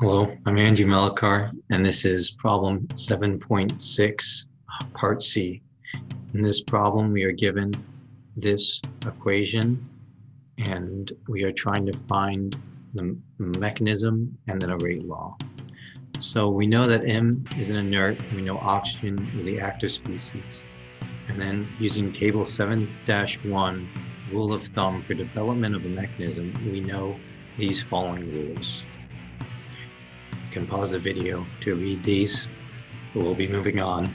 Hello, I'm Andy Melikar, and this is problem 7.6, part C. In this problem, we are given this equation, and we are trying to find the mechanism and then a rate law. So we know that M is an inert, and we know oxygen is the active species. And then using table 7-1, rule of thumb for development of a mechanism, we know these following rules. You can pause the video to read these, but we'll be moving on.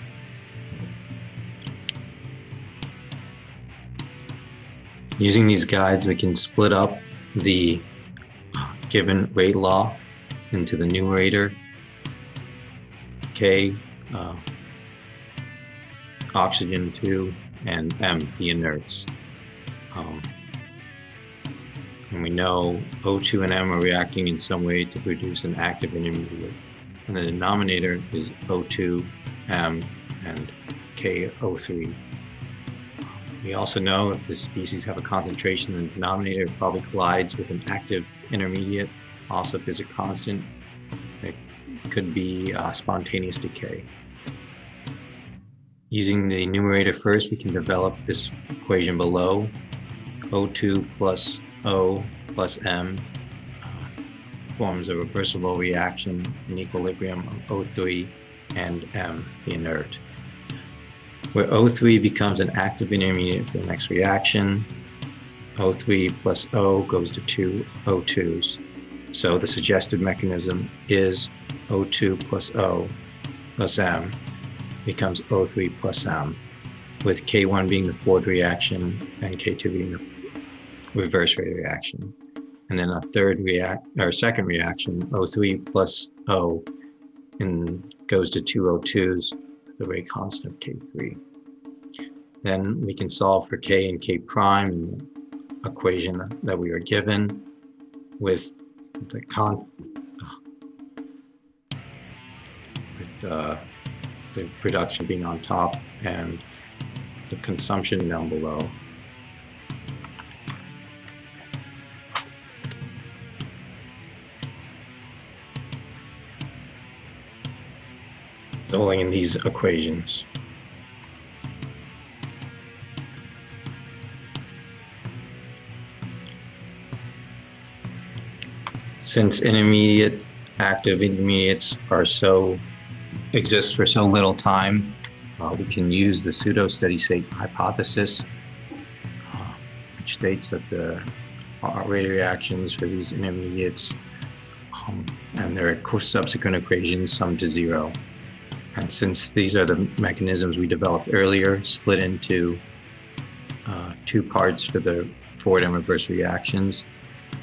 Using these guides, we can split up the given rate law into the numerator, K, oxygen 2, and M, the inerts. And we know O2 and M are reacting in some way to produce an active intermediate. And the denominator is O2, M, and KO3. We also know if the species have a concentration in the denominator, it probably collides with an active intermediate. Also, if there's a constant, it could be spontaneous decay. Using the numerator first, we can develop this equation below. O2 plus O plus M forms a reversible reaction in equilibrium of O3 and M, the inert, where O3 becomes an active intermediate for the next reaction. O3 plus O goes to two O2s. So the suggested mechanism is O2 plus O plus M becomes O3 plus M, with K1 being the forward reaction and K2 being the reverse rate reaction. And then a second reaction, O3 plus O, and goes to two O2s with the rate constant of K3. Then we can solve for K and K prime in the equation that we are given, with the production being on top and the consumption down below. Solving in these equations. Since active intermediates exist for so little time, we can use the pseudo steady state hypothesis, which states that the rate of reactions for these intermediates and their subsequent equations sum to zero. And since these are the mechanisms we developed earlier, split into two parts for the forward and reverse reactions,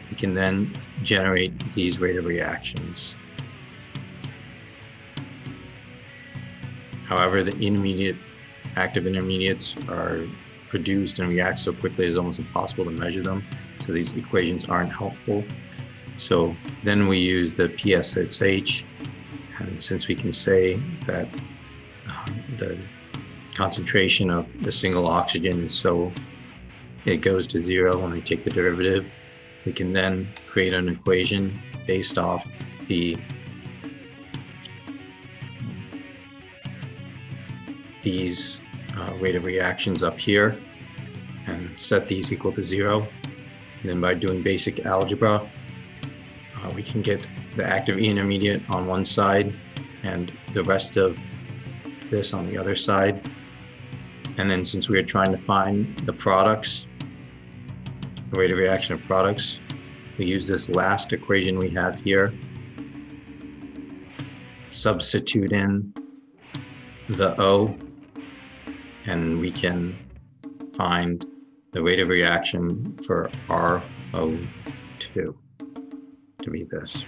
we can then generate these rate of reactions. However, the active intermediates are produced and react so quickly it's almost impossible to measure them. So these equations aren't helpful. So then we use the PSSH. And since we can say that the concentration of the single oxygen, so it goes to zero when we take the derivative, we can then create an equation based off these rate of reactions up here and set these equal to zero. And then by doing basic algebra, we can get the active intermediate on one side and the rest of this on the other side. And then since we are trying to find the products, the rate of reaction of products, we use this last equation we have here, substitute in the O, and we can find the rate of reaction for RO2 to be this.